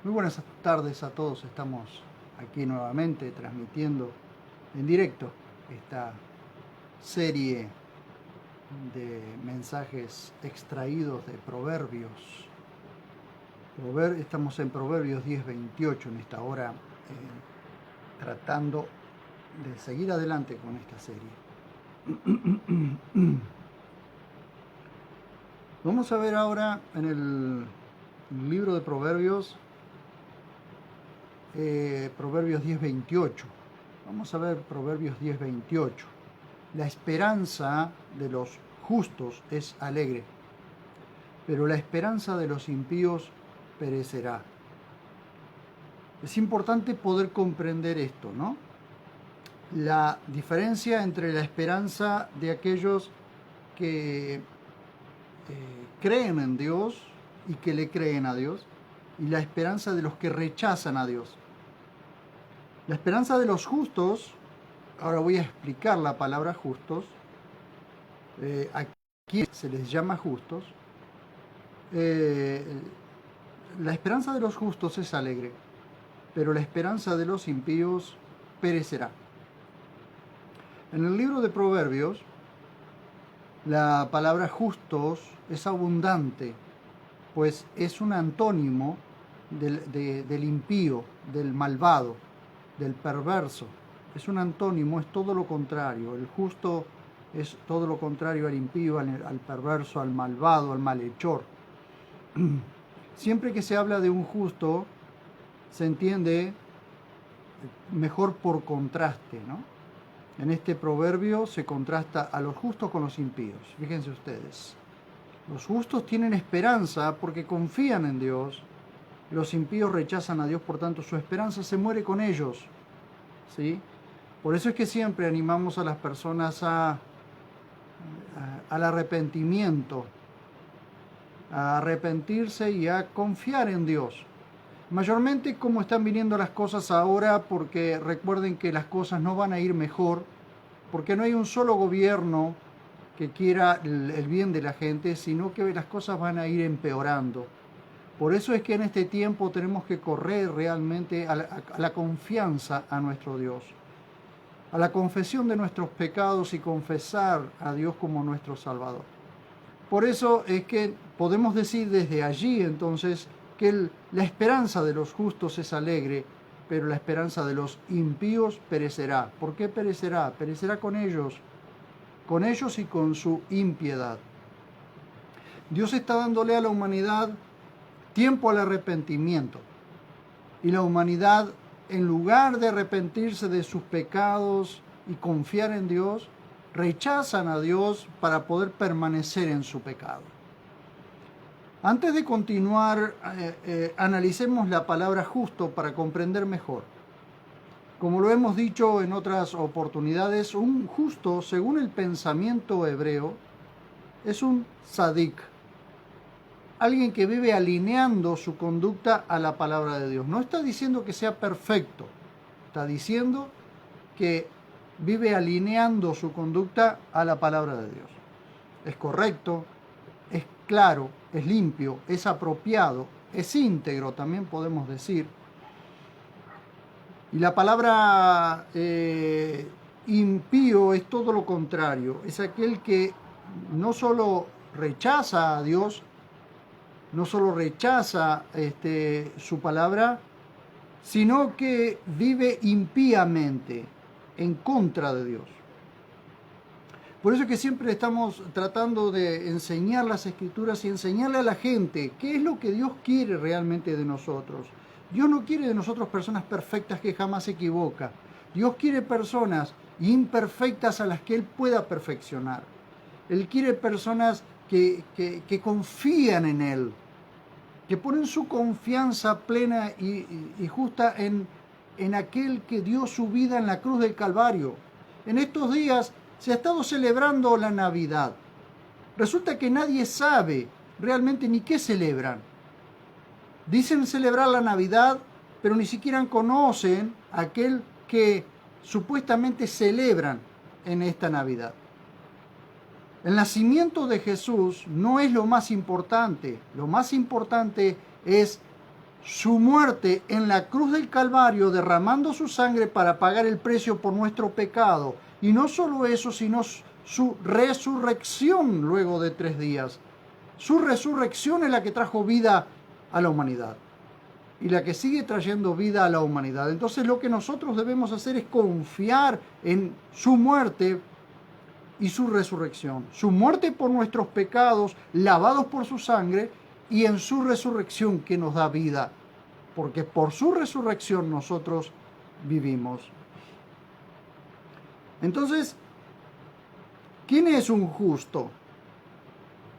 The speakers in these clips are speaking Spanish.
Muy buenas tardes a todos. Estamos aquí nuevamente transmitiendo en directo esta serie de mensajes extraídos de Proverbios. Estamos en Proverbios 10:28 en esta hora, tratando de seguir adelante con esta serie. Vamos a ver ahora en el libro de Proverbios, Proverbios 10:28. Vamos a ver Proverbios 10:28. La esperanza de los justos es alegre, pero la esperanza de los impíos perecerá. Es importante poder comprender esto, ¿no? La diferencia entre la esperanza de aquellos que creen en Dios y que le creen a Dios, y la esperanza de los que rechazan a Dios. La esperanza de los justos, ahora voy a explicar la palabra justos, aquí se les llama justos. La esperanza de los justos es alegre, pero la esperanza de los impíos perecerá. En el libro de Proverbios, la palabra justos es abundante, pues es un antónimo del impío, del malvado, del perverso. Es un antónimo, es todo lo contrario. El justo es todo lo contrario al impío, al perverso, al malvado, al malhechor. Siempre que se habla de un justo, se entiende mejor por contraste, ¿no? En este proverbio se contrasta a los justos con los impíos. Fíjense ustedes. Los justos tienen esperanza porque confían en Dios. Los impíos rechazan a Dios, por tanto su esperanza se muere con ellos. ¿Sí? Por eso es que siempre animamos a las personas al arrepentimiento, a arrepentirse y a confiar en Dios. Mayormente como están viniendo las cosas ahora, porque recuerden que las cosas no van a ir mejor, porque no hay un solo gobierno que quiera el bien de la gente, sino que las cosas van a ir empeorando. Por eso es que en este tiempo tenemos que correr realmente a la confianza a nuestro Dios, a la confesión de nuestros pecados y confesar a Dios como nuestro Salvador. Por eso es que podemos decir desde allí entonces que la esperanza de los justos es alegre, pero la esperanza de los impíos perecerá. ¿Por qué perecerá? Perecerá con ellos y con su impiedad. Dios está dándole a la humanidad tiempo al arrepentimiento. Y la humanidad, en lugar de arrepentirse de sus pecados y confiar en Dios, rechazan a Dios para poder permanecer en su pecado. Antes de continuar, analicemos la palabra justo para comprender mejor. Como lo hemos dicho en otras oportunidades, un justo, según el pensamiento hebreo, es un tzadik, alguien que vive alineando su conducta a la palabra de Dios. No está diciendo que sea perfecto, está diciendo que vive alineando su conducta a la palabra de Dios. Es correcto, es claro, es limpio, es apropiado, es íntegro, también podemos decir. Y la palabra impío es todo lo contrario, es aquel que no solo rechaza a Dios, no solo rechaza su palabra, sino que vive impíamente en contra de Dios. Por eso es que siempre estamos tratando de enseñar las Escrituras y enseñarle a la gente qué es lo que Dios quiere realmente de nosotros. Dios no quiere de nosotros personas perfectas que jamás se equivocan. Dios quiere personas imperfectas a las que Él pueda perfeccionar. Él quiere personas que confían en Él, que ponen su confianza plena y justa en aquel que dio su vida en la cruz del Calvario. En estos días se ha estado celebrando la Navidad. Resulta que nadie sabe realmente ni qué celebran. Dicen celebrar la Navidad, pero ni siquiera conocen aquel que supuestamente celebran en esta Navidad. El nacimiento de Jesús no es lo más importante es su muerte en la cruz del Calvario, derramando su sangre para pagar el precio por nuestro pecado. Y no solo eso, sino su resurrección luego de 3 días. Su resurrección es la que trajo vida a la humanidad y la que sigue trayendo vida a la humanidad. Entonces lo que nosotros debemos hacer es confiar en su muerte y su resurrección. Su muerte por nuestros pecados, lavados por su sangre, y en su resurrección que nos da vida. Porque por su resurrección nosotros vivimos. Entonces, ¿quién es un justo?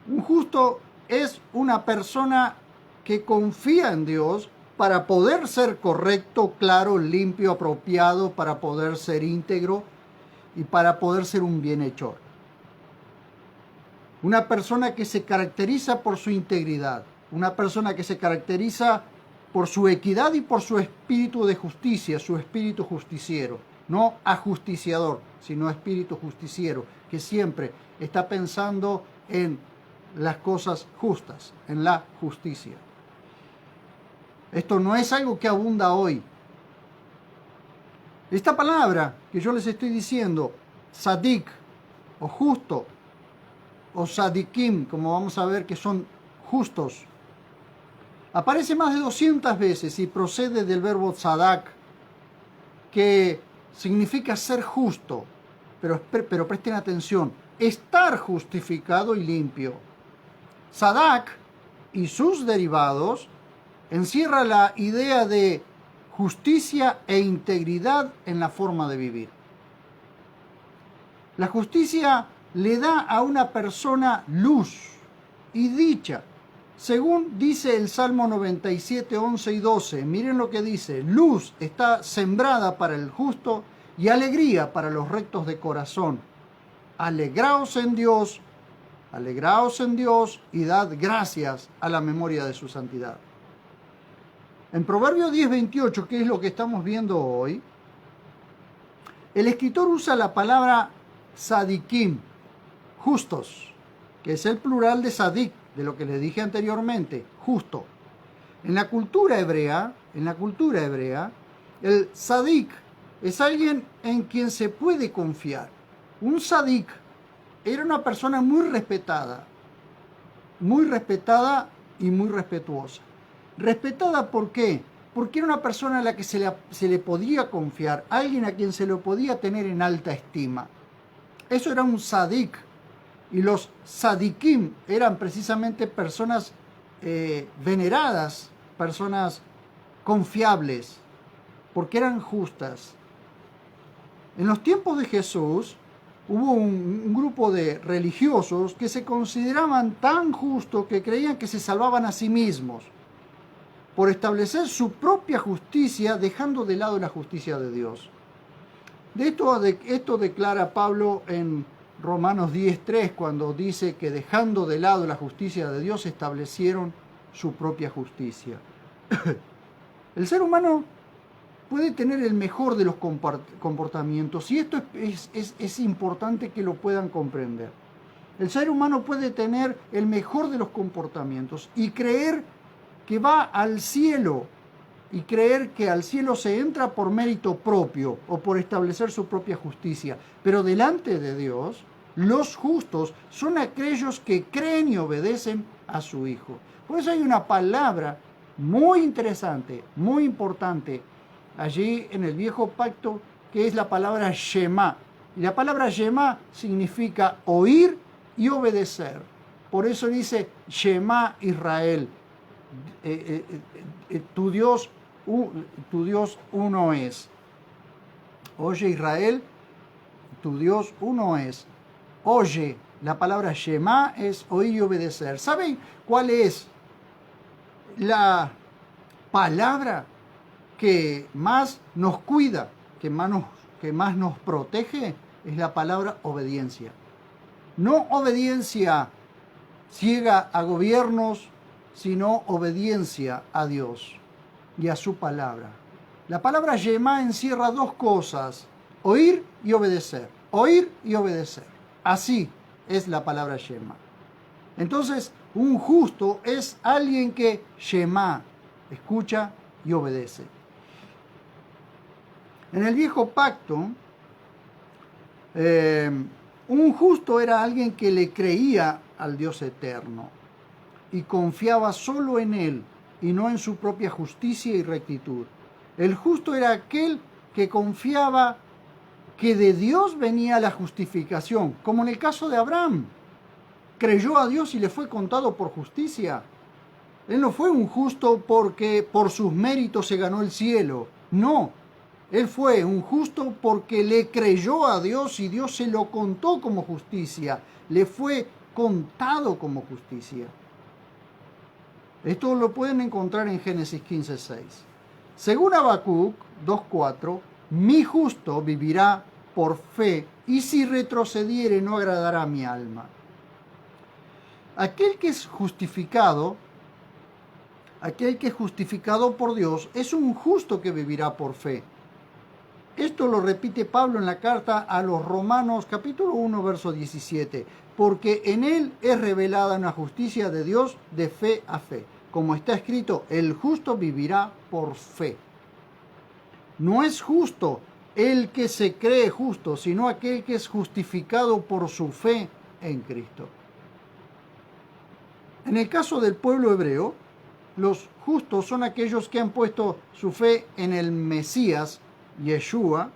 Un justo es una persona que confía en Dios para poder ser correcto, claro, limpio, apropiado, para poder ser íntegro y para poder ser un bienhechor. Una persona que se caracteriza por su integridad, una persona que se caracteriza por su equidad y por su espíritu de justicia, su espíritu justiciero, no ajusticiador, sino espíritu justiciero, que siempre está pensando en las cosas justas, en la justicia. Esto no es algo que abunda hoy. Esta palabra que yo les estoy diciendo, sadik, o justo, o sadikim, como vamos a ver que son justos, aparece más de 200 veces y procede del verbo sadak, que significa ser justo, pero presten atención, estar justificado y limpio. Sadak y sus derivados encierra la idea de justicia e integridad en la forma de vivir. La justicia le da a una persona luz y dicha, según dice el Salmo 97, 11 y 12. Miren lo que dice: luz está sembrada para el justo y alegría para los rectos de corazón. Alegraos en Dios y dad gracias a la memoria de su santidad. En Proverbios 10:28, que es lo que estamos viendo hoy, el escritor usa la palabra sadikim, justos, que es el plural de sadik, de lo que les dije anteriormente, justo. En la cultura hebrea, el sadik es alguien en quien se puede confiar. Un sadik era una persona muy respetada y muy respetuosa. Respetada, ¿por qué? Porque era una persona a la que se le podía confiar, alguien a quien se lo podía tener en alta estima. Eso era un sadik. Y los sadikim eran precisamente personas veneradas, personas confiables, porque eran justas. En los tiempos de Jesús hubo un grupo de religiosos que se consideraban tan justos que creían que se salvaban a sí mismos por establecer su propia justicia, dejando de lado la justicia de Dios. Esto declara Pablo en Romanos 10:3, cuando dice que dejando de lado la justicia de Dios establecieron su propia justicia. El ser humano puede tener el mejor de los comportamientos, y esto es importante que lo puedan comprender. El ser humano puede tener el mejor de los comportamientos y creer que va al cielo, y creer que al cielo se entra por mérito propio o por establecer su propia justicia. Pero delante de Dios, los justos son aquellos que creen y obedecen a su Hijo. Por eso hay una palabra muy interesante, muy importante, allí en el Viejo Pacto, que es la palabra Shema. Y la palabra Shema significa oír y obedecer. Por eso dice Shema Israel. Tu Dios uno es. Oye Israel, tu Dios uno es. Oye, la palabra Shema es oír y obedecer. ¿Saben cuál es la palabra que más nos cuida, que más nos protege? Es la palabra obediencia. No obediencia ciega a gobiernos, sino obediencia a Dios y a su palabra. La palabra Shema encierra dos cosas: oír y obedecer. Oír y obedecer. Así es la palabra Shema. Entonces, un justo es alguien que Shema, escucha y obedece. En el viejo pacto, un justo era alguien que le creía al Dios eterno y confiaba solo en Él y no en su propia justicia y rectitud. El justo era aquel que confiaba que de Dios venía la justificación, como en el caso de Abraham. Creyó a Dios y le fue contado por justicia. Él no fue un justo porque por sus méritos se ganó el cielo. No, él fue un justo porque le creyó a Dios y Dios se lo contó como justicia. Le fue contado como justicia. Esto lo pueden encontrar en Génesis 15:6. Según Habacuc 2:4, mi justo vivirá por fe, y si retrocediere no agradará a mi alma. Aquel que es justificado por Dios es un justo que vivirá por fe. Esto lo repite Pablo en la carta a los Romanos capítulo 1, verso 17, porque en él es revelada una justicia de Dios de fe a fe. Como está escrito, el justo vivirá por fe. No es justo el que se cree justo, sino aquel que es justificado por su fe en Cristo. En el caso del pueblo hebreo, los justos son aquellos que han puesto su fe en el Mesías, Yeshua,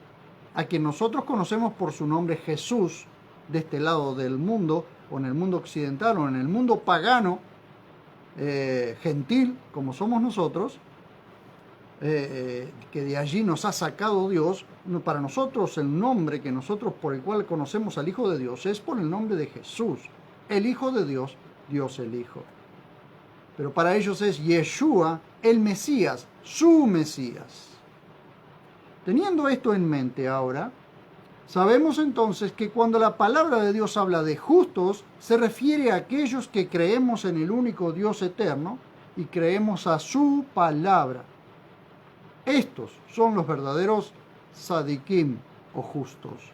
a quien nosotros conocemos por su nombre Jesús, de este lado del mundo, o en el mundo occidental, o en el mundo pagano, gentil, como somos nosotros, que de allí nos ha sacado Dios. Para nosotros el nombre que nosotros por el cual conocemos al Hijo de Dios es por el nombre de Jesús, el Hijo de Dios, Dios el Hijo. Pero para ellos es Yeshua, el Mesías, su Mesías. Teniendo esto en mente ahora, sabemos entonces que cuando la palabra de Dios habla de justos, se refiere a aquellos que creemos en el único Dios eterno y creemos a su palabra. Estos son los verdaderos tzadikim o justos.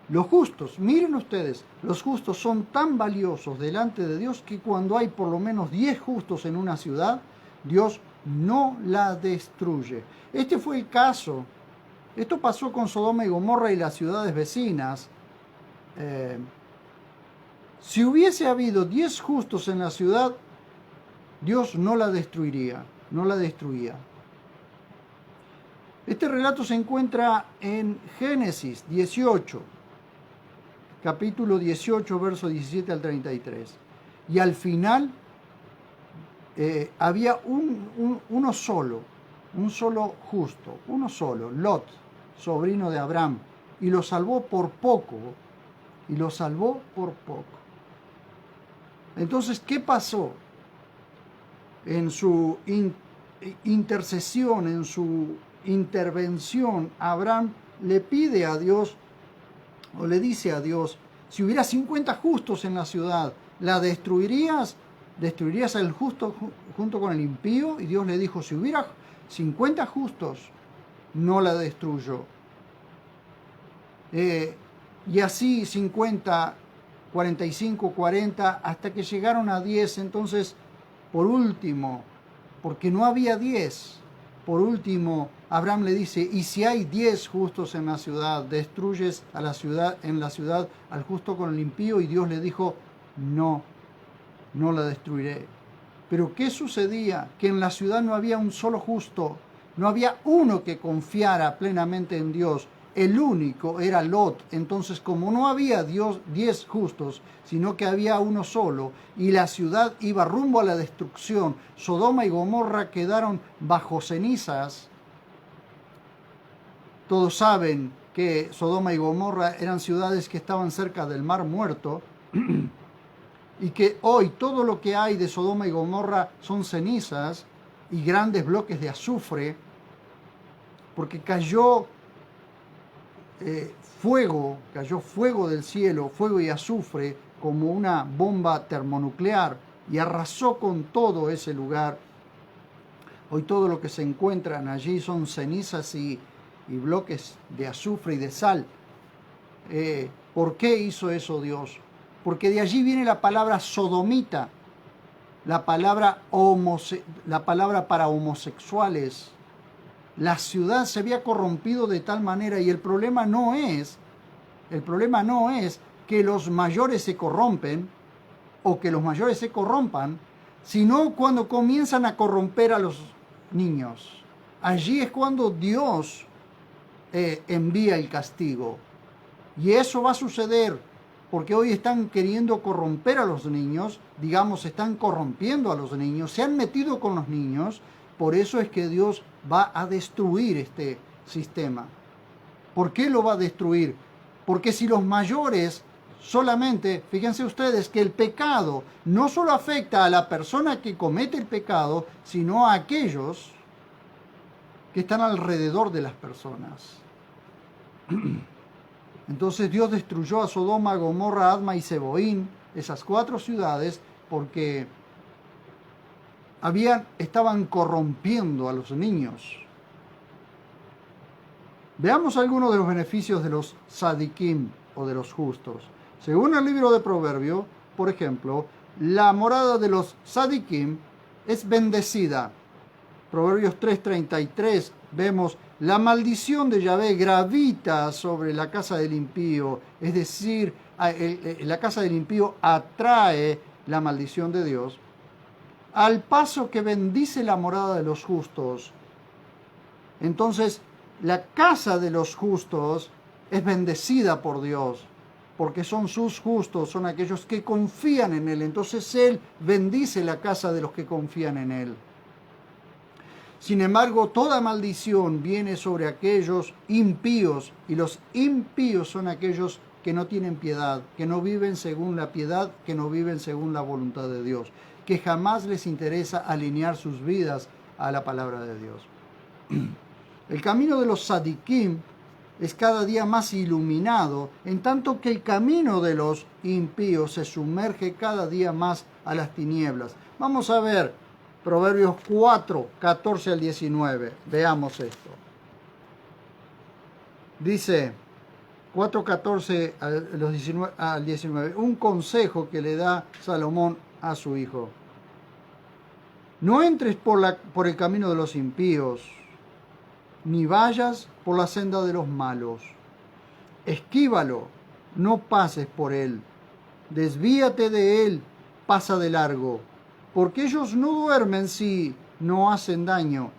Los justos, miren ustedes, los justos son tan valiosos delante de Dios que cuando hay por lo menos 10 justos en una ciudad, Dios no la destruye. Este fue el caso. Esto pasó con Sodoma y Gomorra y las ciudades vecinas. Si hubiese habido 10 justos en la ciudad, Dios no la destruiría, no la destruía. Este relato se encuentra en Génesis 18, capítulo 18, verso 17 al 33. Y al final había uno solo, un solo justo, uno solo, Lot, sobrino de Abraham, y lo salvó por poco, Entonces, ¿qué pasó? En su intercesión, en su intervención, Abraham le pide a Dios, o le dice a Dios, si hubiera 50 justos en la ciudad, ¿la destruirías? ¿Destruirías al justo junto con el impío? Y Dios le dijo, si hubiera 50 justos, no la destruyo. Y así 50, 45, 40, hasta que llegaron a 10. Entonces, por último, porque no había 10, por último, Abraham le dice, y si hay 10 justos en la ciudad, ¿destruyes en la ciudad al justo con el impío? Y Dios le dijo, no la destruiré. Pero ¿qué sucedía? Que en la ciudad no había un solo justo, no había uno que confiara plenamente en Dios. El único era Lot. Entonces, como no había 10 justos, sino que había uno solo, y la ciudad iba rumbo a la destrucción, Sodoma y Gomorra quedaron bajo cenizas. Todos saben que Sodoma y Gomorra eran ciudades que estaban cerca del Mar Muerto, y que hoy todo lo que hay de Sodoma y Gomorra son cenizas y grandes bloques de azufre, porque cayó fuego del cielo, fuego y azufre, como una bomba termonuclear, y arrasó con todo ese lugar. Hoy todo lo que se encuentran allí son cenizas y bloques de azufre y de sal. ¿Por qué hizo eso Dios? Porque de allí viene la palabra sodomita. la palabra para homosexuales. La ciudad se había corrompido de tal manera, y el problema no es que los mayores se corrompen o que los mayores se corrompan, sino cuando comienzan a corromper a los niños. Allí es cuando Dios envía el castigo. Y eso va a suceder porque hoy están queriendo corromper a los niños, digamos, están corrompiendo a los niños, se han metido con los niños. Por eso es que Dios va a destruir este sistema. ¿Por qué lo va a destruir? Porque si los mayores solamente, fíjense ustedes que el pecado no solo afecta a la persona que comete el pecado, sino a aquellos que están alrededor de las personas. Entonces Dios destruyó a Sodoma, Gomorra, Adma y Zeboín, esas 4 ciudades, porque estaban corrompiendo a los niños. Veamos algunos de los beneficios de los tzadikim o de los justos. Según el libro de Proverbios, por ejemplo, la morada de los tzadikim es bendecida. Proverbios 3:33 vemos: la maldición de Yahvé gravita sobre la casa del impío, es decir, la casa del impío atrae la maldición de Dios, al paso que bendice la morada de los justos. Entonces, la casa de los justos es bendecida por Dios, porque son sus justos, son aquellos que confían en Él. Entonces Él bendice la casa de los que confían en Él. Sin embargo, toda maldición viene sobre aquellos impíos, y los impíos son aquellos que no tienen piedad, que no viven según la piedad, que no viven según la voluntad de Dios, que jamás les interesa alinear sus vidas a la palabra de Dios. El camino de los tzadikim es cada día más iluminado, en tanto que el camino de los impíos se sumerge cada día más a las tinieblas. Vamos a ver Proverbios 4, 14 al 19. Veamos esto. Dice 4, 14 al 19, un consejo que le da Salomón a su hijo. No entres por el camino de los impíos, ni vayas por la senda de los malos. Esquívalo, no pases por él. Desvíate de él, pasa de largo. Porque ellos no duermen si no hacen daño,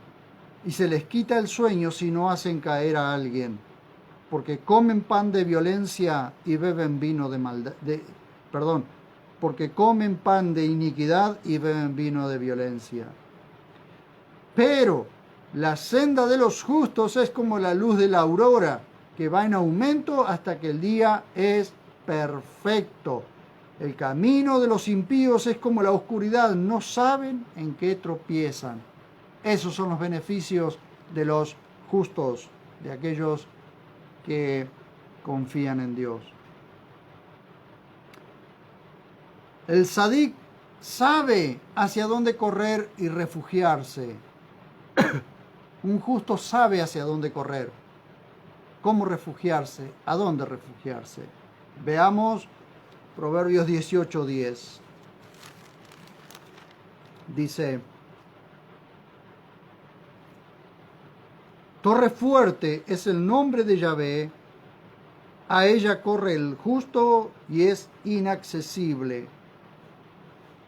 y se les quita el sueño si no hacen caer a alguien. Porque comen pan de violencia y beben vino de maldad. Porque comen pan de iniquidad y beben vino de violencia. Pero la senda de los justos es como la luz de la aurora, que va en aumento hasta que el día es perfecto. El camino de los impíos es como la oscuridad, no saben en qué tropiezan. Esos son los beneficios de los justos, de aquellos que confían en Dios. El tzadik sabe hacia dónde correr y refugiarse. Un justo sabe hacia dónde correr, cómo refugiarse, a dónde refugiarse. Veamos Proverbios 18:10. Dice: torre fuerte es el nombre de Yahvé, a ella corre el justo y es inaccesible.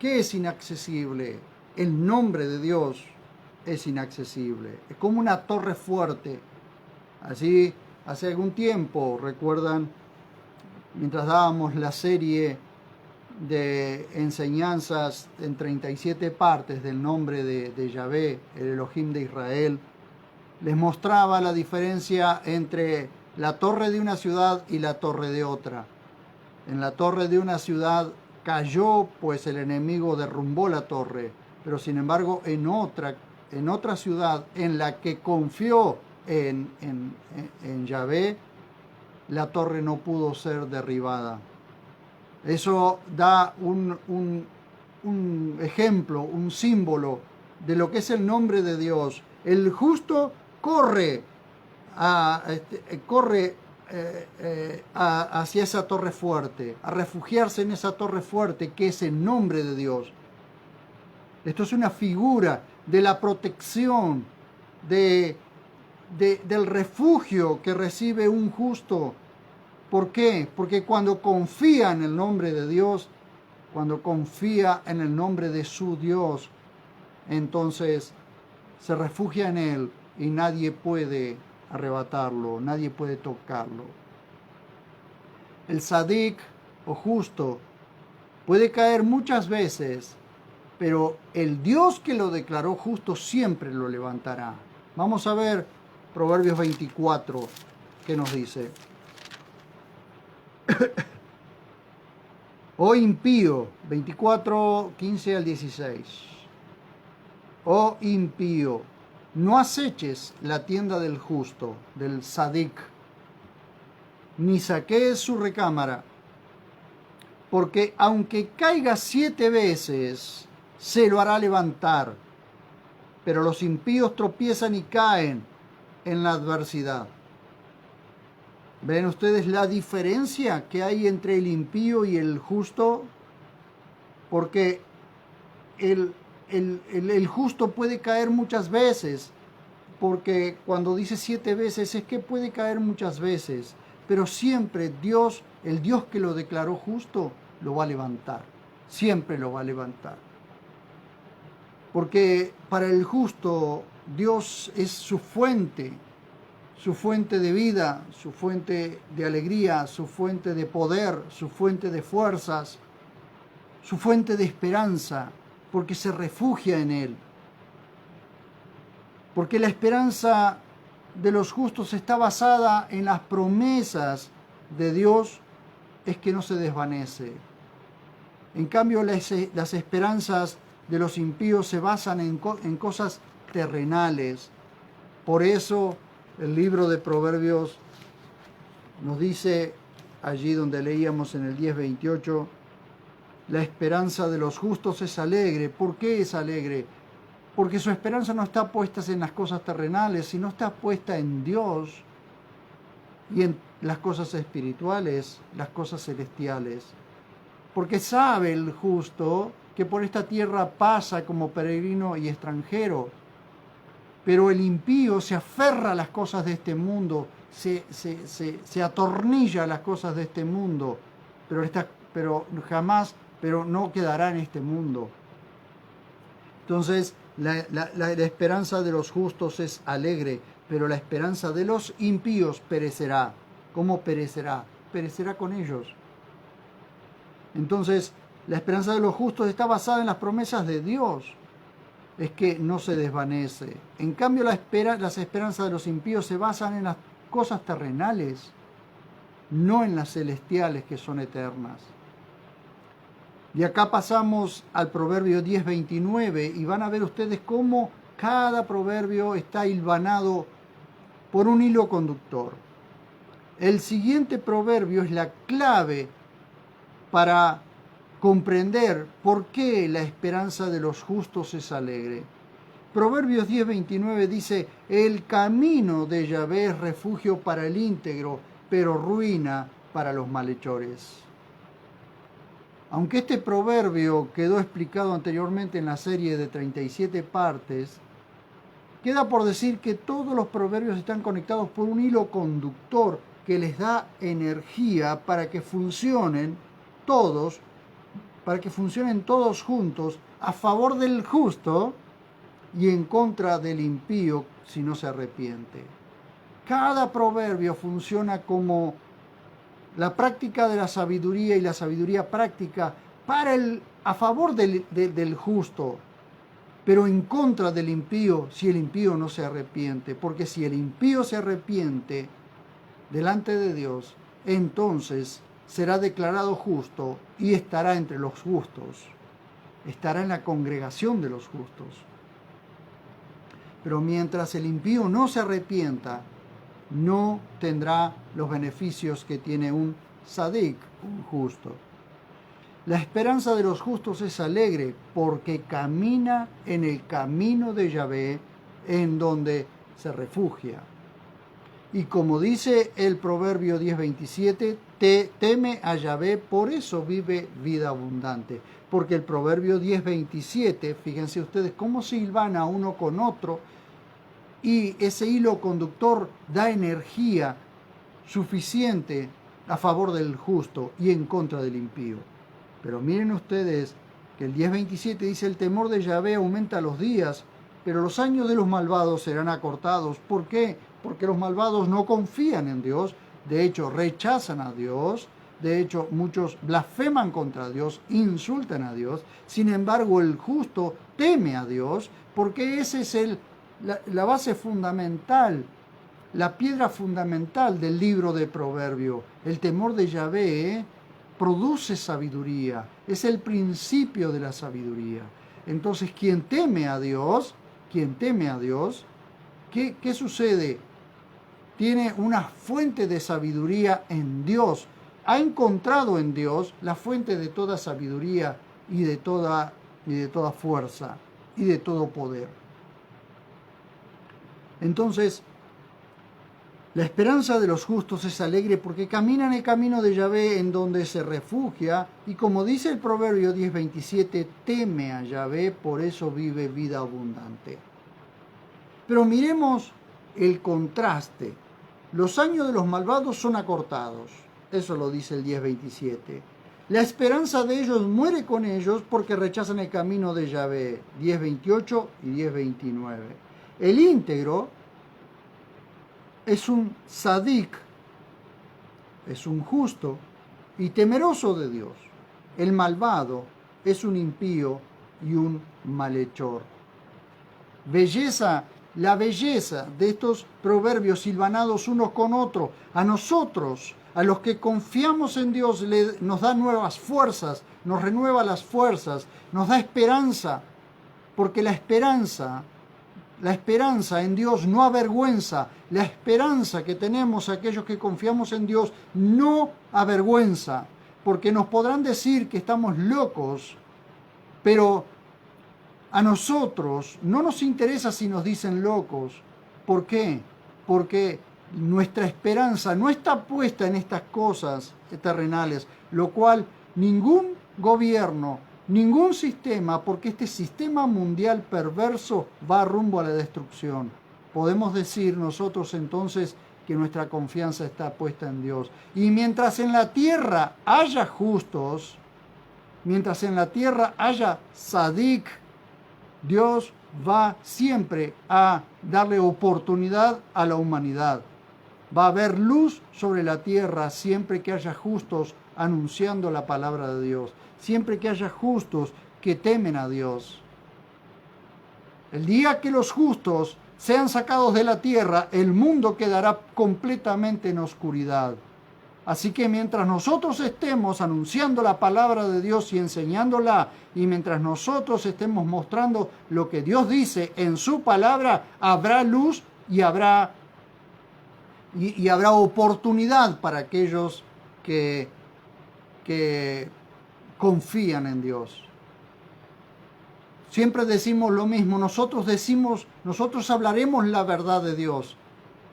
¿Qué es inaccesible? El nombre de Dios es inaccesible. Es como una torre fuerte. Así, hace algún tiempo, recuerdan, mientras dábamos la serie de enseñanzas en 37 partes del nombre de Yahvé, el Elohim de Israel, les mostraba la diferencia entre la torre de una ciudad y la torre de otra. En la torre de una ciudad cayó, pues el enemigo derrumbó la torre, pero sin embargo en otra ciudad en la que confió en Yahvé, la torre no pudo ser derribada. Eso da un ejemplo, un símbolo de lo que es el nombre de Dios. El justo corre hacia esa torre fuerte, a refugiarse en esa torre fuerte que es el nombre de Dios. Esto es una figura de la protección, del refugio que recibe un justo. ¿Por qué? Porque cuando confía en el nombre de Dios, cuando confía en el nombre de su Dios, entonces se refugia en Él y nadie puede arrebatarlo, nadie puede tocarlo. El sadik o justo puede caer muchas veces, pero el Dios que lo declaró justo siempre lo levantará. Vamos a ver Proverbios 24, que nos dice: Oh impío, 24, 15 al 16. Oh impío, no aceches la tienda del justo, del sadik, ni saquees su recámara, porque aunque caiga 7 veces, se lo hará levantar, pero los impíos tropiezan y caen en la adversidad. ¿Ven ustedes la diferencia que hay entre el impío y el justo? Porque el justo puede caer muchas veces, porque cuando dice 7 veces es que puede caer muchas veces, pero siempre Dios, el Dios que lo declaró justo, lo va a levantar, siempre lo va a levantar. Porque para el justo Dios es su fuente de vida, su fuente de alegría, su fuente de poder, su fuente de fuerzas, su fuente de esperanza, porque se refugia en Él. Porque la esperanza de los justos está basada en las promesas de Dios, es que no se desvanece. En cambio, las esperanzas de los impíos se basan en cosas terrenales. Por eso el libro de Proverbios nos dice, allí donde leíamos en el 10:28, la esperanza de los justos es alegre. ¿Por qué es alegre? Porque su esperanza no está puesta en las cosas terrenales, sino está puesta en Dios y en las cosas espirituales, las cosas celestiales. Porque sabe el justo que por esta tierra pasa como peregrino y extranjero, pero el impío se aferra a las cosas de este mundo, se atornilla a las cosas de este mundo, pero no quedará en este mundo. Entonces, la esperanza de los justos es alegre, pero la esperanza de los impíos perecerá. ¿Cómo perecerá? Perecerá con ellos. Entonces, la esperanza de los justos está basada en las promesas de Dios. Es que no se desvanece. En cambio, las esperanzas de los impíos se basan en las cosas terrenales, no en las celestiales que son eternas. Y acá pasamos al Proverbio 10:29 y van a ver ustedes cómo cada proverbio está hilvanado por un hilo conductor. El siguiente proverbio es la clave para comprender por qué la esperanza de los justos es alegre. Proverbios 10:29 dice: el camino de Yahvé es refugio para el íntegro, pero ruina para los malhechores. Aunque este proverbio quedó explicado anteriormente en la serie de 37 partes, queda por decir que todos los proverbios están conectados por un hilo conductor que les da energía para que funcionen todos juntos a favor del justo y en contra del impío si no se arrepiente. Cada proverbio funciona como la práctica de la sabiduría y la sabiduría práctica a favor del justo, pero en contra del impío si el impío no se arrepiente. Porque si el impío se arrepiente delante de Dios, entonces será declarado justo y estará entre los justos, estará en la congregación de los justos. Pero mientras el impío no se arrepienta, no tendrá los beneficios que tiene un sadik, un justo. La esperanza de los justos es alegre porque camina en el camino de Yahvé, en donde se refugia. Y como dice el Proverbio 10:27, teme a Yahvé, por eso vive vida abundante. Porque el Proverbio 10:27, fíjense ustedes cómo se hilvana uno con otro, y ese hilo conductor da energía suficiente a favor del justo y en contra del impío. Pero miren ustedes que el 10:27 dice: el temor de Yahvé aumenta los días, pero los años de los malvados serán acortados. ¿Por qué? Porque los malvados no confían en Dios, de hecho rechazan a Dios, de hecho muchos blasfeman contra Dios, insultan a Dios. Sin embargo, el justo teme a Dios, porque ese es la base fundamental, la piedra fundamental del libro de Proverbio. El temor de Yahvé produce sabiduría, es el principio de la sabiduría. Entonces, quien teme a Dios, ¿qué sucede? Tiene una fuente de sabiduría en Dios. Ha encontrado en Dios la fuente de toda sabiduría y de toda fuerza y de todo poder. Entonces, la esperanza de los justos es alegre porque caminan el camino de Yahvé, en donde se refugia, y como dice el Proverbio 10:27, teme a Yahvé, por eso vive vida abundante. Pero miremos el contraste. Los años de los malvados son acortados, eso lo dice el 10:27. La esperanza de ellos muere con ellos porque rechazan el camino de Yahvé, 10:28 y 10:29. El íntegro es un sadik, es un justo y temeroso de Dios. El malvado es un impío y un malhechor. La belleza de estos proverbios hilvanados uno con otro, a nosotros, a los que confiamos en Dios, nos da nuevas fuerzas, nos renueva las fuerzas, nos da esperanza, porque la esperanza en Dios no avergüenza. La esperanza que tenemos aquellos que confiamos en Dios no avergüenza, porque nos podrán decir que estamos locos, pero a nosotros no nos interesa si nos dicen locos. ¿Por qué? Porque nuestra esperanza no está puesta en estas cosas terrenales, lo cual ningún gobierno, ningún sistema, porque este sistema mundial perverso va rumbo a la destrucción. Podemos decir nosotros entonces que nuestra confianza está puesta en Dios. Y mientras en la tierra haya justos, mientras en la tierra haya sadik, Dios va siempre a darle oportunidad a la humanidad. Va a haber luz sobre la tierra siempre que haya justos anunciando la palabra de Dios, siempre que haya justos que temen a Dios. El día que los justos sean sacados de la tierra, el mundo quedará completamente en oscuridad. Así que mientras nosotros estemos anunciando la palabra de Dios y enseñándola, y mientras nosotros estemos mostrando lo que Dios dice en su palabra, habrá luz y habrá oportunidad para aquellos que confían en Dios. Siempre decimos lo mismo, nosotros hablaremos la verdad de Dios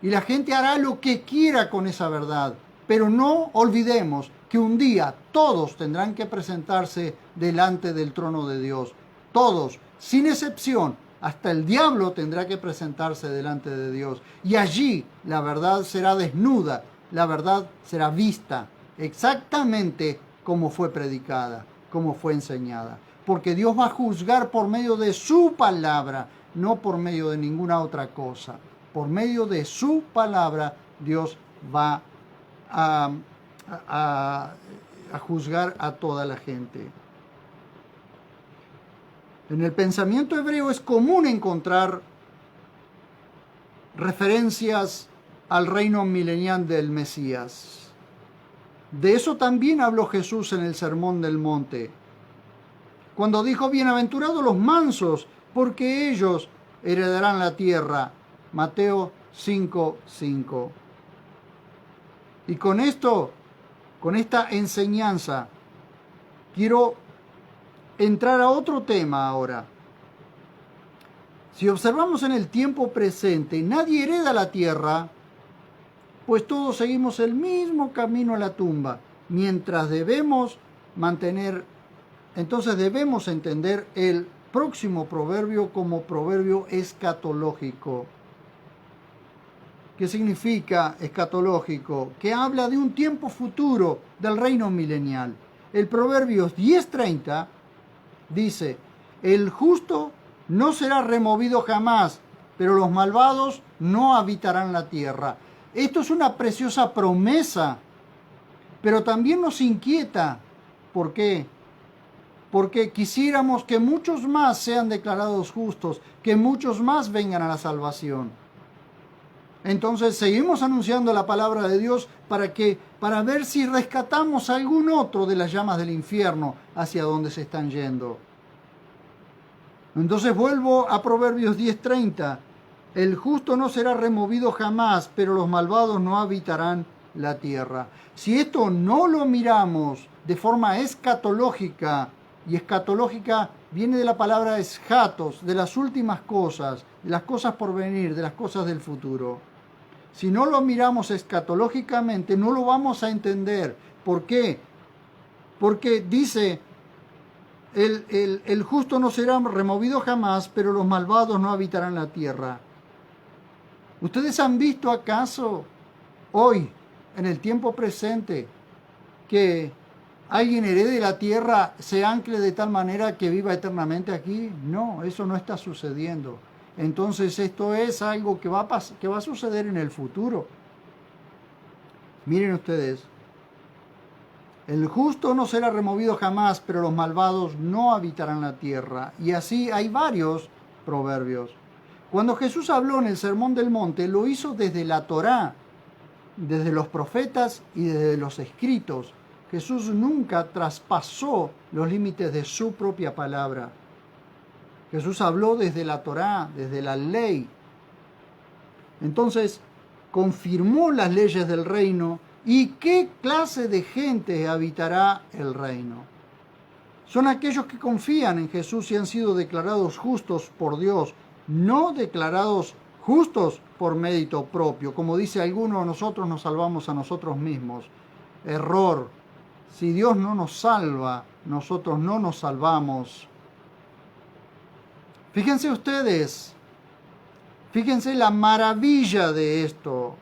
y la gente hará lo que quiera con esa verdad, pero no olvidemos que un día todos tendrán que presentarse delante del trono de Dios, todos, sin excepción, hasta el diablo tendrá que presentarse delante de Dios, y allí la verdad será desnuda, la verdad será vista exactamente como fue predicada, como fue enseñada. Porque Dios va a juzgar por medio de su palabra, no por medio de ninguna otra cosa. Por medio de su palabra, Dios va a juzgar a toda la gente. En el pensamiento hebreo es común encontrar referencias al reino milenial del Mesías. De eso también habló Jesús en el Sermón del Monte, cuando dijo: bienaventurados los mansos, porque ellos heredarán la tierra. Mateo 5:5. Y con esta enseñanza, quiero entrar a otro tema ahora. Si observamos en el tiempo presente, nadie hereda la tierra pues todos seguimos el mismo camino a la tumba, mientras entonces debemos entender el próximo proverbio como proverbio escatológico. ¿Qué significa escatológico? Que habla de un tiempo futuro del reino milenial. El Proverbios 10:30 dice: el justo no será removido jamás, pero los malvados no habitarán la tierra. Esto es una preciosa promesa, pero también nos inquieta. ¿Por qué? Porque quisiéramos que muchos más sean declarados justos, que muchos más vengan a la salvación. Entonces seguimos anunciando la palabra de Dios para ver si rescatamos a algún otro de las llamas del infierno hacia donde se están yendo. Entonces vuelvo a Proverbios 10:30. El justo no será removido jamás, pero los malvados no habitarán la tierra. Si esto no lo miramos de forma escatológica, y escatológica viene de la palabra eschatos, de las últimas cosas, de las cosas por venir, de las cosas del futuro. Si no lo miramos escatológicamente, no lo vamos a entender. ¿Por qué? Porque dice, el justo no será removido jamás, pero los malvados no habitarán la tierra. ¿Ustedes han visto acaso hoy, en el tiempo presente, que alguien herede la tierra, se ancle de tal manera que viva eternamente aquí? No, eso no está sucediendo. Entonces esto es algo que va a suceder en el futuro. Miren ustedes, el justo no será removido jamás, pero los malvados no habitarán la tierra. Y así hay varios proverbios. Cuando Jesús habló en el Sermón del Monte, lo hizo desde la Torá, desde los profetas y desde los escritos. Jesús nunca traspasó los límites de su propia palabra. Jesús habló desde la Torá, desde la ley. Entonces, confirmó las leyes del reino. ¿Y qué clase de gente habitará el reino? Son aquellos que confían en Jesús y han sido declarados justos por Dios, no declarados justos por mérito propio. Como dice alguno, nosotros nos salvamos a nosotros mismos. Error. Si Dios no nos salva, nosotros no nos salvamos. Fíjense ustedes, fíjense la maravilla de esto.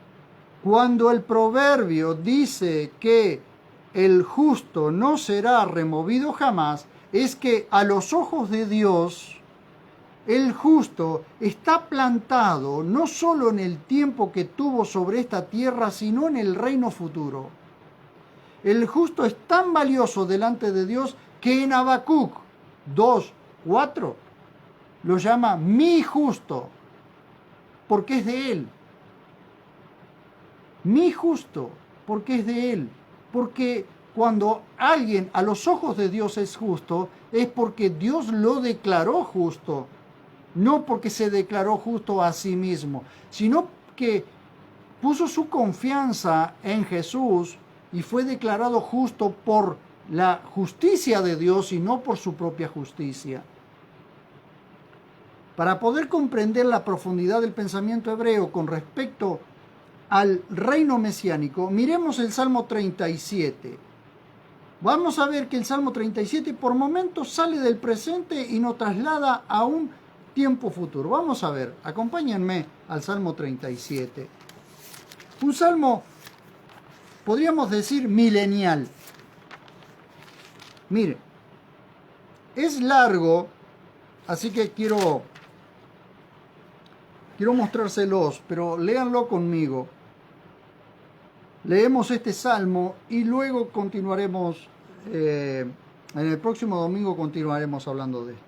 Cuando el proverbio dice que el justo no será removido jamás, es que a los ojos de Dios, el justo está plantado no solo en el tiempo que tuvo sobre esta tierra, sino en el reino futuro. El justo es tan valioso delante de Dios que en Habacuc 2:4 lo llama mi justo, porque es de él. Mi justo, porque es de él. Porque cuando alguien a los ojos de Dios es justo, es porque Dios lo declaró justo. No porque se declaró justo a sí mismo, sino que puso su confianza en Jesús y fue declarado justo por la justicia de Dios y no por su propia justicia. Para poder comprender la profundidad del pensamiento hebreo con respecto al reino mesiánico, miremos el Salmo 37. Vamos a ver que el Salmo 37 por momentos sale del presente y nos traslada a un tiempo futuro. Vamos a ver, acompáñenme al Salmo 37. Un salmo, podríamos decir, milenial. Mire, es largo, así que quiero mostrárselos, pero léanlo conmigo. Leemos este salmo y luego continuaremos, en el próximo domingo continuaremos hablando de esto.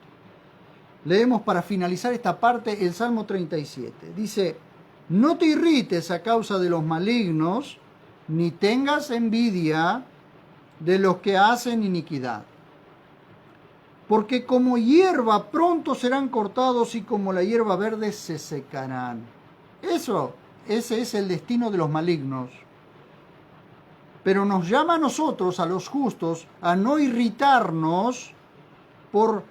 Leemos para finalizar esta parte el Salmo 37. Dice: no te irrites a causa de los malignos, ni tengas envidia de los que hacen iniquidad. Porque como hierba pronto serán cortados y como la hierba verde se secarán. Ese es el destino de los malignos. Pero nos llama a nosotros, a los justos, a no irritarnos por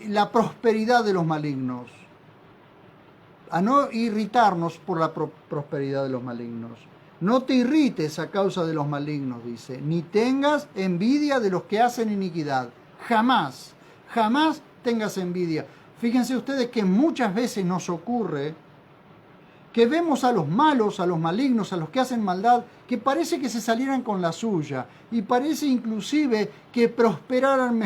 la prosperidad de los malignos. a no irritarnos por la prosperidad de los malignos. No te irrites a causa de los malignos, dice, ni tengas envidia de los que hacen iniquidad. Jamás, jamás tengas envidia. Fíjense ustedes que muchas veces nos ocurre que vemos a los malos, a los malignos, a los que hacen maldad, que parece que se salieran con la suya y parece inclusive que prosperaran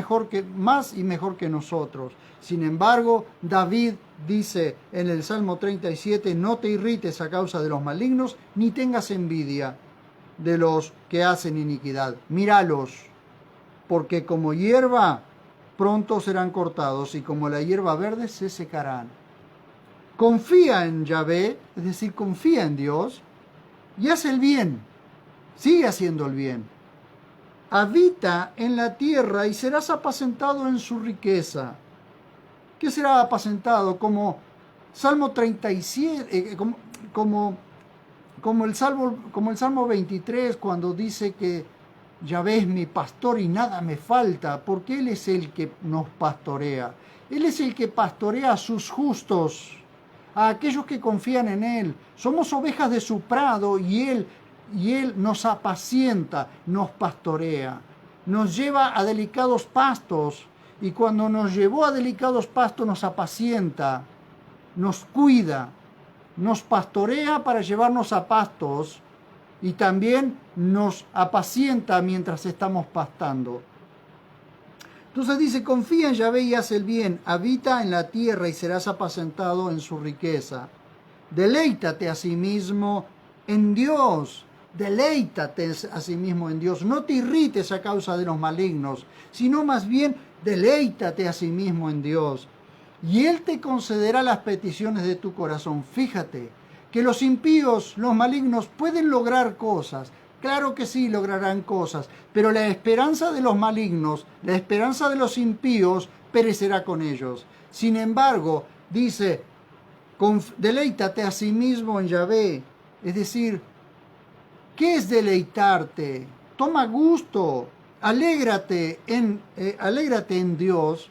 más y mejor que nosotros. Sin embargo, David dice en el Salmo 37, no te irrites a causa de los malignos, ni tengas envidia de los que hacen iniquidad. Míralos, porque como hierba pronto serán cortados y como la hierba verde se secarán. Confía en Yahvé, es decir, confía en Dios y haz el bien, sigue haciendo el bien. Habita en la tierra y serás apacentado en su riqueza. ¿Qué será apacentado? Como Salmo 37, como el Salmo 23, cuando dice que Yahvé es mi pastor y nada me falta, porque Él es el que nos pastorea. Él es el que pastorea a sus justos, a aquellos que confían en Él. Somos ovejas de su prado y Él nos apacienta, nos pastorea, nos lleva a delicados pastos y cuando nos llevó a delicados pastos nos apacienta, nos cuida, nos pastorea para llevarnos a pastos y también nos apacienta mientras estamos pastando. Entonces dice, confía en Yahvé y haz el bien, habita en la tierra y serás apacentado en su riqueza. Deleítate a sí mismo en Dios, deleítate a sí mismo en Dios. No te irrites a causa de los malignos, sino más bien deleítate a sí mismo en Dios. Y Él te concederá las peticiones de tu corazón. Fíjate que los impíos, los malignos pueden lograr cosas. Claro que sí, lograrán cosas, pero la esperanza de los malignos, la esperanza de los impíos, perecerá con ellos. Sin embargo, dice, deleítate a sí mismo en Yahvé. Es decir, ¿qué es deleitarte? Toma gusto, alégrate en Dios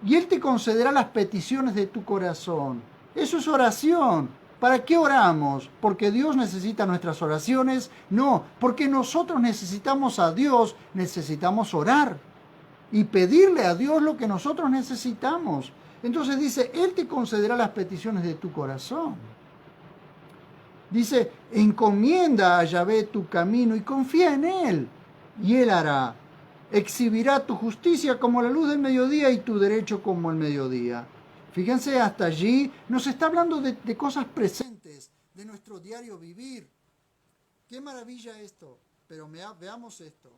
y Él te concederá las peticiones de tu corazón. Eso es oración. ¿Para qué oramos? ¿Porque Dios necesita nuestras oraciones? No, porque nosotros necesitamos a Dios, necesitamos orar y pedirle a Dios lo que nosotros necesitamos. Entonces dice, Él te concederá las peticiones de tu corazón. Dice, encomienda a Yahvé tu camino y confía en Él, y Él hará. Exhibirá tu justicia como la luz del mediodía y tu derecho como el mediodía. Fíjense, hasta allí nos está hablando de cosas presentes, de nuestro diario vivir. ¡Qué maravilla esto! Pero veamos esto.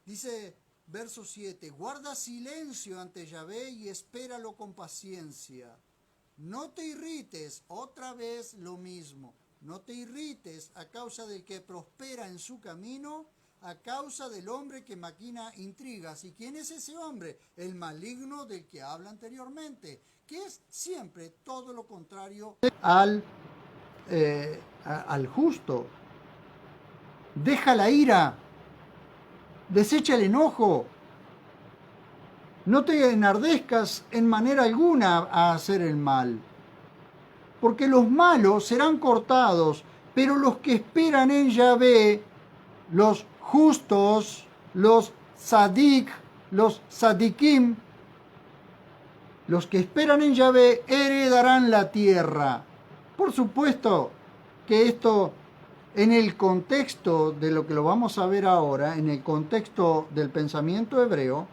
Dice, verso 7, guarda silencio ante Yahvé y espéralo con paciencia. No te irrites, otra vez lo mismo. No te irrites a causa del que prospera en su camino, a causa del hombre que maquina intrigas. ¿Y quién es ese hombre? El maligno del que habla anteriormente, que es siempre todo lo contrario al justo. Deja la ira, desecha el enojo, no te enardezcas en manera alguna a hacer el mal, porque los malos serán cortados, pero los que esperan en Yahvé, los justos, los sadik, los sadikim, los que esperan en Yahvé heredarán la tierra. Por supuesto que esto, en el contexto de lo que lo vamos a ver ahora, en el contexto del pensamiento hebreo,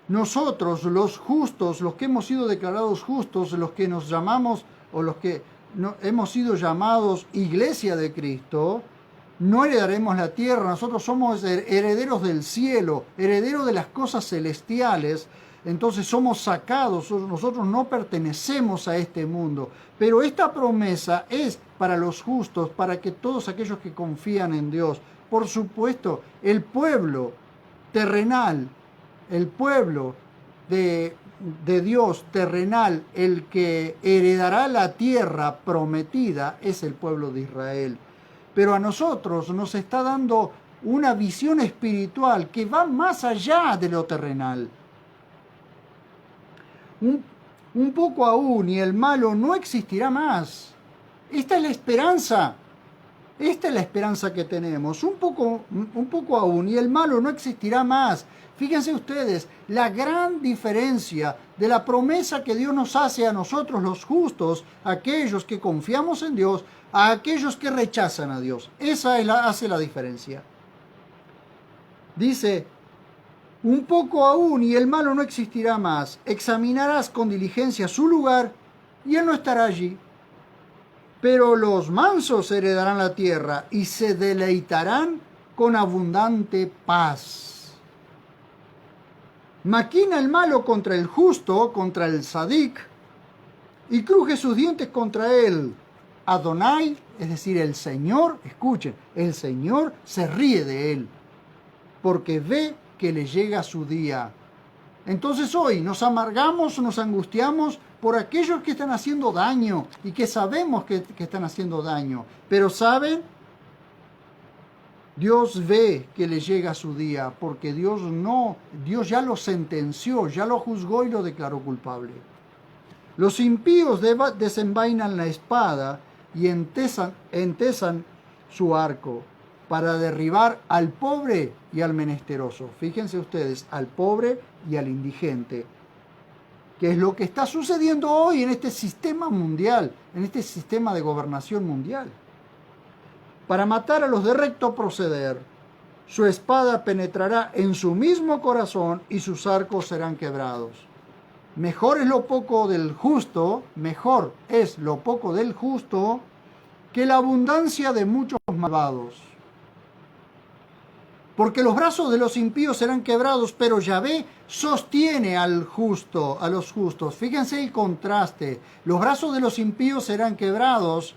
nosotros los justos, los que hemos sido declarados justos, los que nos llamamos o los que hemos sido llamados Iglesia de Cristo, no heredaremos la tierra, nosotros somos herederos del cielo, herederos de las cosas celestiales, entonces somos sacados, nosotros no pertenecemos a este mundo, pero esta promesa es para los justos, para que todos aquellos que confían en Dios, por supuesto, el pueblo terrenal, el pueblo de Dios terrenal, el que heredará la tierra prometida, es el pueblo de Israel. Pero a nosotros nos está dando una visión espiritual que va más allá de lo terrenal. un poco aún y el malo no existirá más. Esta es la esperanza. Esta es la esperanza que tenemos. Un poco aún y el malo no existirá más. Fíjense ustedes, la gran diferencia de la promesa que Dios nos hace a nosotros los justos, aquellos que confiamos en Dios, a aquellos que rechazan a Dios. Esa hace la diferencia. Dice, un poco aún y el malo no existirá más. Examinarás con diligencia su lugar y él no estará allí. Pero los mansos heredarán la tierra y se deleitarán con abundante paz. Maquina el malo contra el justo, contra el sadik, y cruje sus dientes contra él. Adonai, es decir, el Señor, escuchen, el Señor se ríe de él, porque ve que le llega su día. Entonces hoy nos amargamos, nos angustiamos por aquellos que están haciendo daño y que sabemos que están haciendo daño. Pero ¿saben? Dios ve que le llega su día porque Dios ya lo sentenció, ya lo juzgó y lo declaró culpable. Los impíos desenvainan la espada y entesan su arco para derribar al pobre y al menesteroso. Fíjense ustedes, al pobre y al indigente, que es lo que está sucediendo hoy en este sistema mundial, en este sistema de gobernación mundial. Para matar a los de recto proceder, su espada penetrará en su mismo corazón y sus arcos serán quebrados. Mejor es lo poco del justo que la abundancia de muchos malvados. Porque los brazos de los impíos serán quebrados, pero Yahvé sostiene a los justos. Fíjense el contraste. Los brazos de los impíos serán quebrados,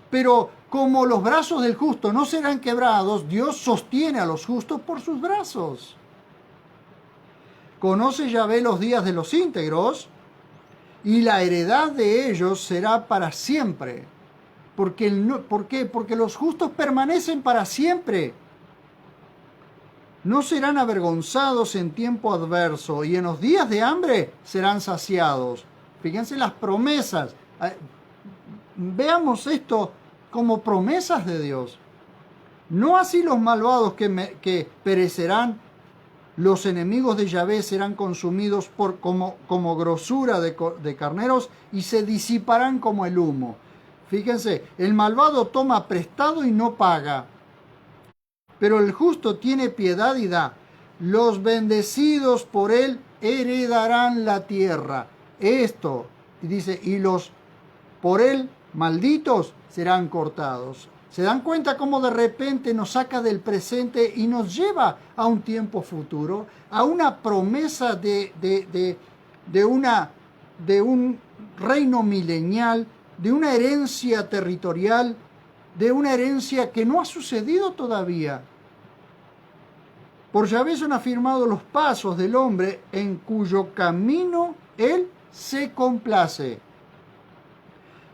pero como los brazos del justo no serán quebrados, Dios sostiene a los justos por sus brazos. Conoce Yahvé los días de los íntegros, y la heredad de ellos será para siempre. ¿Por qué? Porque los justos permanecen para siempre. No serán avergonzados en tiempo adverso y en los días de hambre serán saciados. Fíjense las promesas. Veamos esto como promesas de Dios. No así los malvados que perecerán, los enemigos de Yahvé serán consumidos como grosura de carneros y se disiparán como el humo. Fíjense, el malvado toma prestado y no paga, pero el justo tiene piedad y da. Los bendecidos por él heredarán la tierra. Esto, dice, y los por él malditos serán cortados. ¿Se dan cuenta cómo de repente nos saca del presente y nos lleva a un tiempo futuro? A una promesa de un reino milenial, de una herencia territorial, de una herencia que no ha sucedido todavía. Por Yahvé son afirmados los pasos del hombre en cuyo camino él se complace.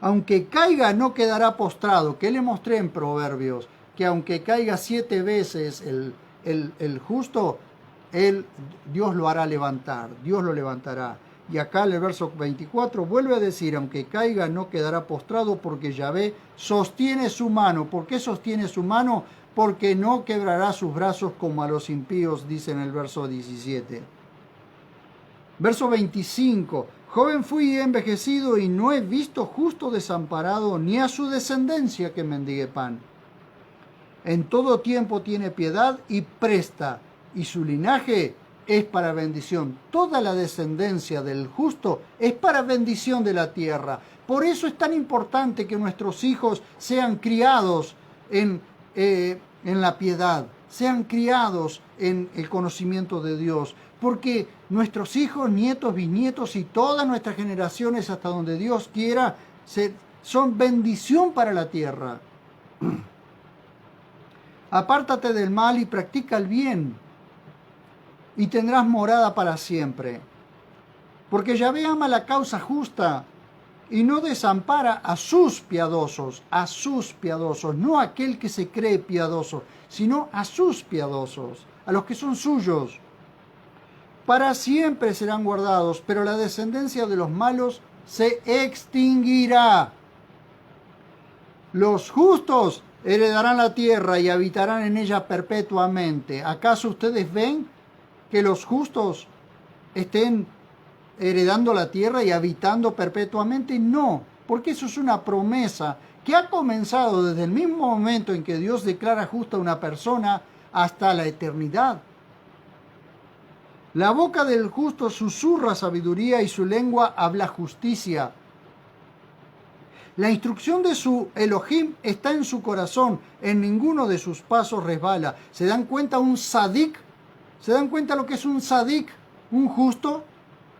Aunque caiga no quedará postrado, que le mostré en Proverbios, que aunque caiga 7 veces el justo, Dios lo hará levantar, Dios lo levantará. Y acá en el verso 24 vuelve a decir, aunque caiga no quedará postrado porque Yahvé sostiene su mano. ¿Por qué sostiene su mano? Porque no quebrará sus brazos como a los impíos, dice en el verso 17. Verso 25. Joven fui y he envejecido y no he visto justo desamparado ni a su descendencia que mendigue pan. En todo tiempo tiene piedad y presta, y su linaje es para bendición. Toda la descendencia del justo es para bendición de la tierra. Por eso es tan importante que nuestros hijos sean criados en la piedad, sean criados en el conocimiento de Dios, porque nuestros hijos, nietos, bisnietos y todas nuestras generaciones hasta donde Dios quiera son bendición para la tierra. Apártate del mal y practica el bien, y tendrás morada para siempre. Porque Yahvé ama la causa justa y no desampara a sus piadosos, no a aquel que se cree piadoso, sino a sus piadosos, a los que son suyos. Para siempre serán guardados, pero la descendencia de los malos se extinguirá. Los justos heredarán la tierra y habitarán en ella perpetuamente. ¿Acaso ustedes ven que los justos estén heredando la tierra y habitando perpetuamente? No, porque eso es una promesa que ha comenzado desde el mismo momento en que Dios declara justa a una persona hasta la eternidad. La boca del justo susurra sabiduría y su lengua habla justicia. La instrucción de su Elohim está en su corazón, en ninguno de sus pasos resbala. ¿Se dan cuenta un sadik? ¿Se dan cuenta lo que es un sadik? Un justo.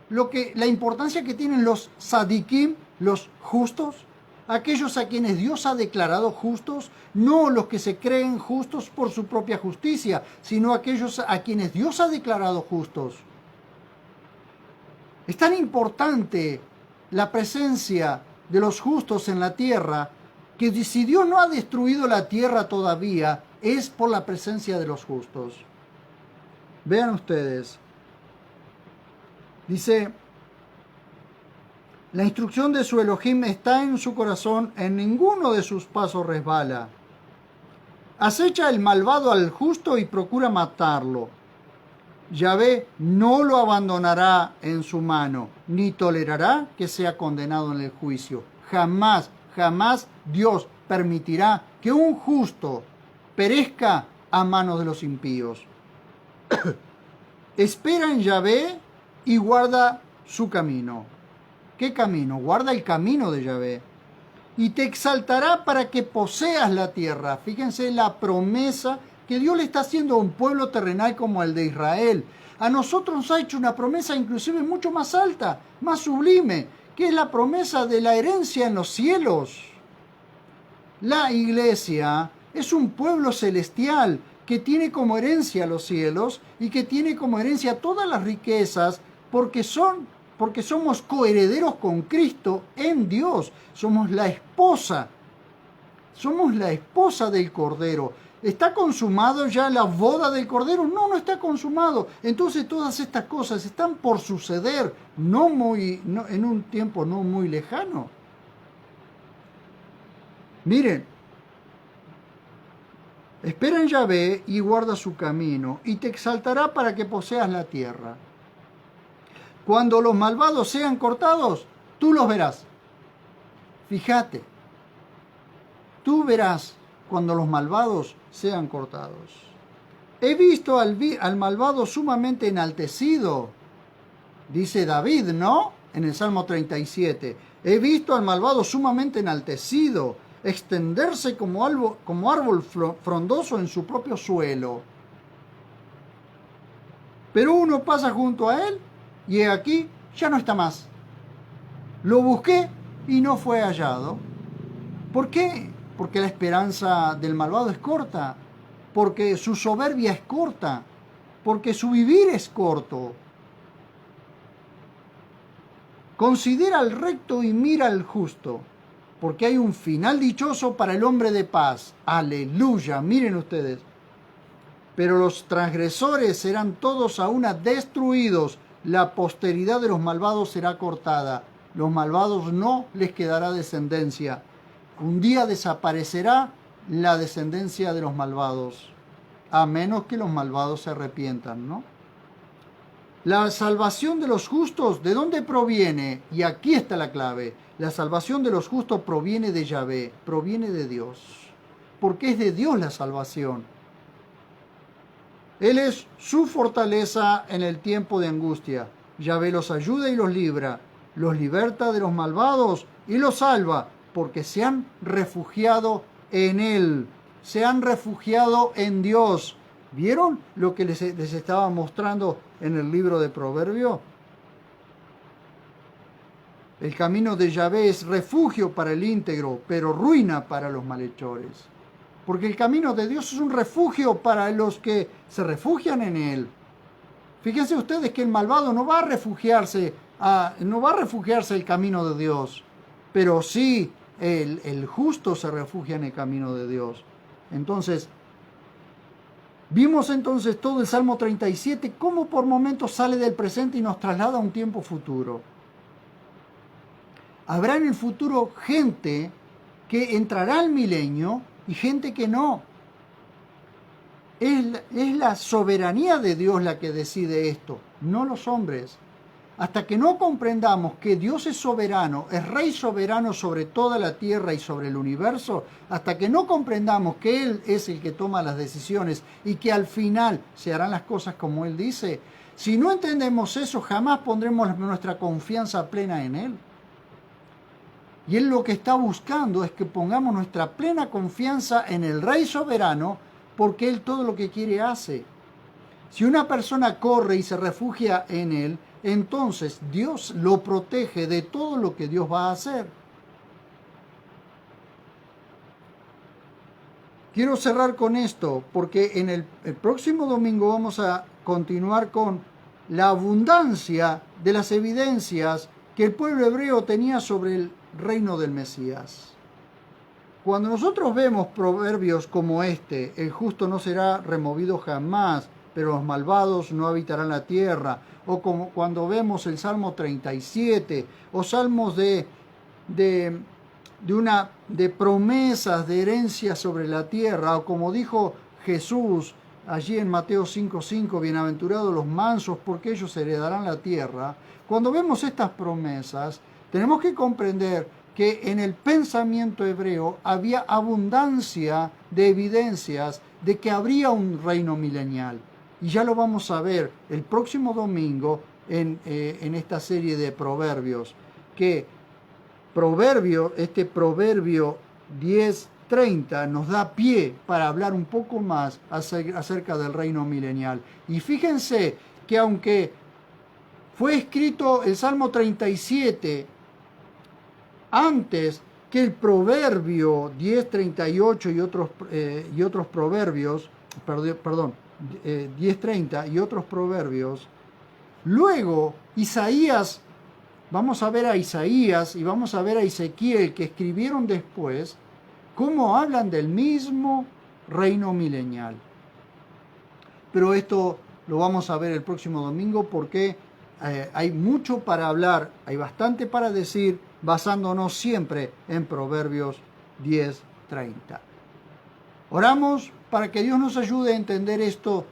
La importancia que tienen los sadikim, los justos. Aquellos a quienes Dios ha declarado justos, no los que se creen justos por su propia justicia, sino aquellos a quienes Dios ha declarado justos. Es tan importante la presencia de los justos en la tierra, que si Dios no ha destruido la tierra todavía, es por la presencia de los justos. Vean ustedes, dice, la instrucción de su Elohim está en su corazón, en ninguno de sus pasos resbala. Acecha el malvado al justo y procura matarlo. Yahvé no lo abandonará en su mano, ni tolerará que sea condenado en el juicio. Jamás, jamás Dios permitirá que un justo perezca a manos de los impíos. Espera en Yahvé y guarda su camino. ¿Qué camino? Guarda el camino de Yahvé. Y te exaltará para que poseas la tierra. Fíjense la promesa que Dios le está haciendo a un pueblo terrenal como el de Israel. A nosotros nos ha hecho una promesa inclusive mucho más alta, más sublime, que es la promesa de la herencia en los cielos. La iglesia es un pueblo celestial que tiene como herencia los cielos y que tiene como herencia todas las riquezas porque somos coherederos con Cristo en Dios. Somos la esposa del Cordero. ¿Está consumado ya la boda del Cordero? No, no está consumado. Entonces todas estas cosas están por suceder en un tiempo no muy lejano. Miren, espera en Yahvé y guarda su camino, y te exaltará para que poseas la tierra. Cuando los malvados sean cortados, tú los verás. Fíjate, tú verás cuando los malvados sean cortados. He visto al malvado sumamente enaltecido, dice David, ¿no? En el Salmo 37. He visto al malvado sumamente enaltecido, extenderse como árbol frondoso en su propio suelo. Pero uno pasa junto a él y he aquí, ya no está más. Lo busqué y no fue hallado. ¿Por qué? Porque la esperanza del malvado es corta, porque su soberbia es corta, porque su vivir es corto. Considera al recto y mira al justo, porque hay un final dichoso para el hombre de paz. Aleluya, miren ustedes. Pero los transgresores serán todos a una destruidos. La posteridad de los malvados será cortada. Los malvados no les quedará descendencia. Un día desaparecerá la descendencia de los malvados, a menos que los malvados se arrepientan, ¿no? La salvación de los justos, ¿de dónde proviene? Y aquí está la clave. La salvación de los justos proviene de Yahvé, proviene de Dios. Porque es de Dios la salvación. Él es su fortaleza en el tiempo de angustia. Yahvé los ayuda y los libra, los liberta de los malvados y los salva, porque se han refugiado en Él, se han refugiado en Dios. ¿Vieron lo que les estaba mostrando en el libro de Proverbios? El camino de Yahvé es refugio para el íntegro, pero ruina para los malhechores. Porque el camino de Dios es un refugio para los que se refugian en Él. Fíjense ustedes que el malvado no va a refugiarse el camino de Dios, pero sí el justo se refugia en el camino de Dios. Entonces, vimos entonces todo el Salmo 37, cómo por momentos sale del presente y nos traslada a un tiempo futuro. Habrá en el futuro gente que entrará al milenio y gente que no. Es la soberanía de Dios la que decide esto, no los hombres. Hasta que no comprendamos que Dios es soberano, es Rey soberano sobre toda la tierra y sobre el universo, hasta que no comprendamos que Él es el que toma las decisiones y que al final se harán las cosas como Él dice, si no entendemos eso, jamás pondremos nuestra confianza plena en Él. Y Él lo que está buscando es que pongamos nuestra plena confianza en el Rey soberano, porque Él todo lo que quiere hace. Si una persona corre y se refugia en Él, entonces Dios lo protege de todo lo que Dios va a hacer. Quiero cerrar con esto, porque en el próximo domingo vamos a continuar con la abundancia de las evidencias que el pueblo hebreo tenía sobre el reino del Mesías. Cuando nosotros vemos proverbios como este, el justo no será removido jamás, pero los malvados no habitarán la tierra, o como cuando vemos el Salmo 37, o salmos de promesas de herencia sobre la tierra, o como dijo Jesús allí en Mateo 5:5, bienaventurados los mansos porque ellos heredarán la tierra. Cuando vemos estas promesas, tenemos que comprender que en el pensamiento hebreo había abundancia de evidencias de que habría un reino milenial. Y ya lo vamos a ver el próximo domingo en esta serie de proverbios, que este proverbio 10:30 nos da pie para hablar un poco más acerca del reino milenial. Y fíjense que aunque fue escrito el Salmo 37 antes que el proverbio 10:38 y otros proverbios, 10:30 y otros proverbios, luego Isaías, vamos a ver a Isaías y vamos a ver a Ezequiel, que escribieron después, cómo hablan del mismo reino milenial. Pero esto lo vamos a ver el próximo domingo, porque hay mucho para hablar, hay bastante para decir, basándonos siempre en Proverbios 10:30. Oramos para que Dios nos ayude a entender esto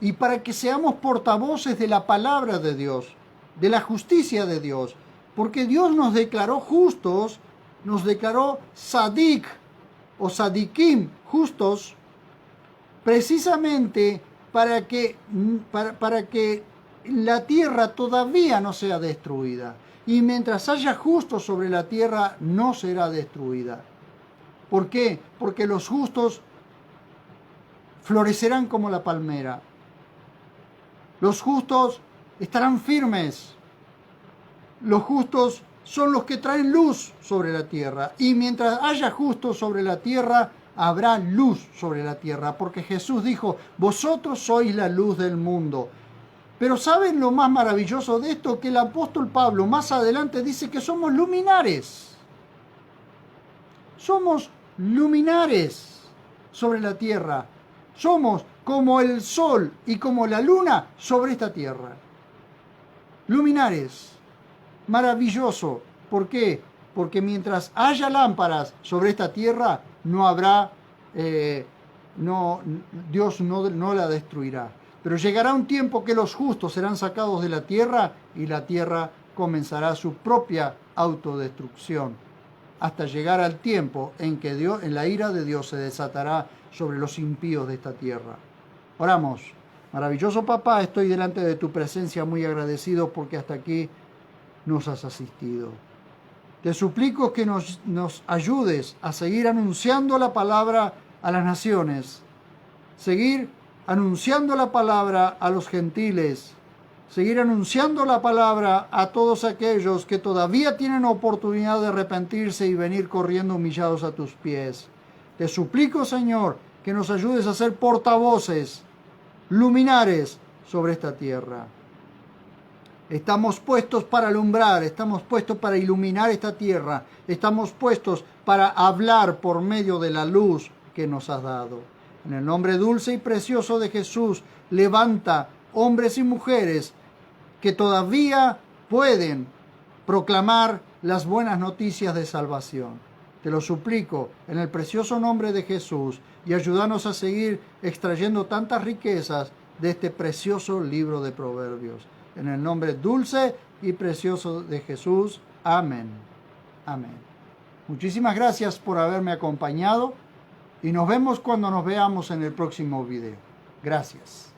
y para que seamos portavoces de la palabra de Dios, de la justicia de Dios, porque Dios nos declaró justos, nos declaró sadik o sadikim, justos, precisamente para que la tierra todavía no sea destruida. Y mientras haya justos sobre la tierra, no será destruida. ¿Por qué? Porque los justos florecerán como la palmera. Los justos estarán firmes. Los justos son los que traen luz sobre la tierra. Y mientras haya justos sobre la tierra, habrá luz sobre la tierra. Porque Jesús dijo, vosotros sois la luz del mundo. Pero ¿saben lo más maravilloso de esto? Que el apóstol Pablo más adelante dice que somos luminares. Somos luminares sobre la tierra. Somos como el sol y como la luna sobre esta tierra. Luminares. Maravilloso. ¿Por qué? Porque mientras haya lámparas sobre esta tierra, no habrá, Dios no la destruirá. Pero llegará un tiempo que los justos serán sacados de la tierra y la tierra comenzará su propia autodestrucción, hasta llegar al tiempo en que en la ira de Dios se desatará sobre los impíos de esta tierra. Oramos. Maravilloso Papá, estoy delante de tu presencia muy agradecido porque hasta aquí nos has asistido. Te suplico que nos ayudes a seguir anunciando la palabra a las naciones, seguir anunciando la palabra a los gentiles, seguir anunciando la palabra a todos aquellos que todavía tienen oportunidad de arrepentirse y venir corriendo humillados a tus pies. Te suplico, Señor, que nos ayudes a ser portavoces, luminares sobre esta tierra. Estamos puestos para alumbrar, estamos puestos para iluminar esta tierra, estamos puestos para hablar por medio de la luz que nos has dado. En el nombre dulce y precioso de Jesús, levanta hombres y mujeres que todavía pueden proclamar las buenas noticias de salvación. Te lo suplico en el precioso nombre de Jesús y ayúdanos a seguir extrayendo tantas riquezas de este precioso libro de Proverbios. En el nombre dulce y precioso de Jesús. Amén. Amén. Muchísimas gracias por haberme acompañado y nos vemos cuando nos veamos en el próximo video. Gracias.